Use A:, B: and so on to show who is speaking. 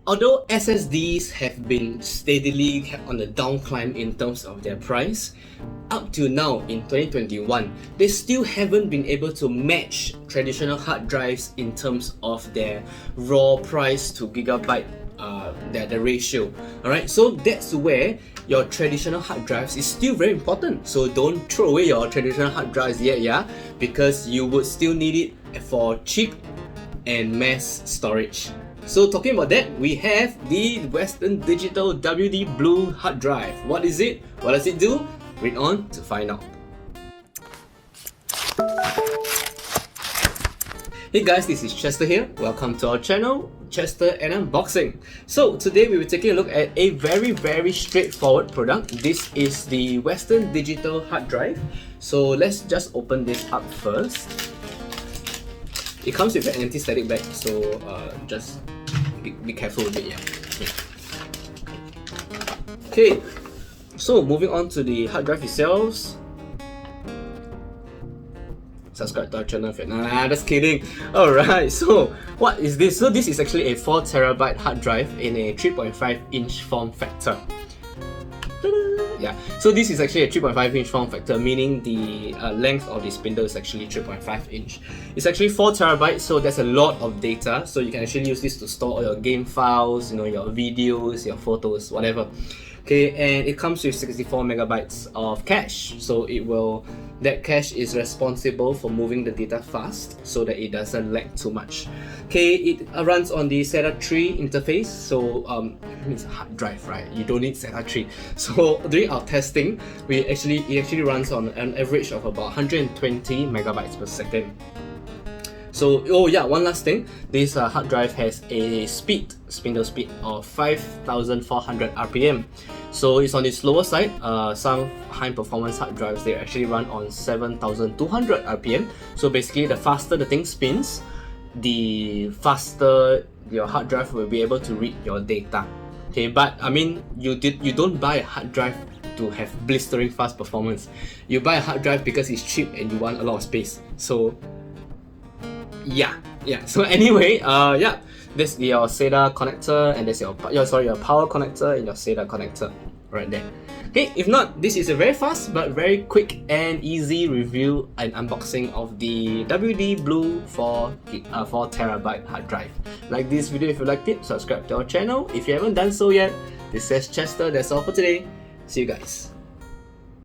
A: Although SSDs have been steadily on the down climb in terms of their price, up to now in 2021, they still haven't been able to match traditional hard drives in terms of their raw price to gigabyte, the ratio. Alright, so that's where your traditional hard drives is still very important. So don't throw away your traditional hard drives yet, yeah, because you would still need it for cheap and mass storage. So talking about that, we have the Western Digital WD Blue hard drive. What is it? What does it do? Read on to find out. Hey guys, this is Chester here. Welcome to our channel, Chester and Unboxing. So today we will be taking a look at a very straightforward product. This is the Western Digital hard drive. So let's just open this up first. It comes with an anti-static bag, so just be careful with it, yeah. Okay, so moving on to the hard drive itself. Subscribe to our channel if you're not. Just kidding. Alright, so what is this? So this is actually a 4TB hard drive in a 3.5-inch form factor. Yeah, so this is actually a 3.5-inch form factor, meaning the length of the spindle is actually 3.5 inch. It's actually 4TB, so that's a lot of data. So you can actually use this to store all your game files, your videos, your photos, whatever. Okay, and it comes with 64 megabytes of cache. So that cache is responsible for moving the data fast so that it doesn't lag too much. Okay, it runs on the SATA 3 interface. So it's a hard drive, right? You don't need SATA 3. So during our testing, it actually runs on an average of about 120 megabytes per second. So, oh yeah, one last thing, this hard drive has a spindle speed of 5,400 RPM. So it's on the slower side. Some high performance hard drives, they actually run on 7,200 RPM. So basically, the faster the thing spins, the faster your hard drive will be able to read your data. Okay, but I mean, you don't buy a hard drive to have blistering fast performance. You buy a hard drive because it's cheap and you want a lot of space. So yeah. So anyway, yeah, this is your SATA connector, and there's your power connector and your SATA connector right there. Okay, if not, this is a very fast but very quick and easy review and unboxing of the WD Blue 4TB hard drive. Like this video if you liked it, subscribe to our channel if you haven't done so yet. This is Chester, that's all for today. See you guys.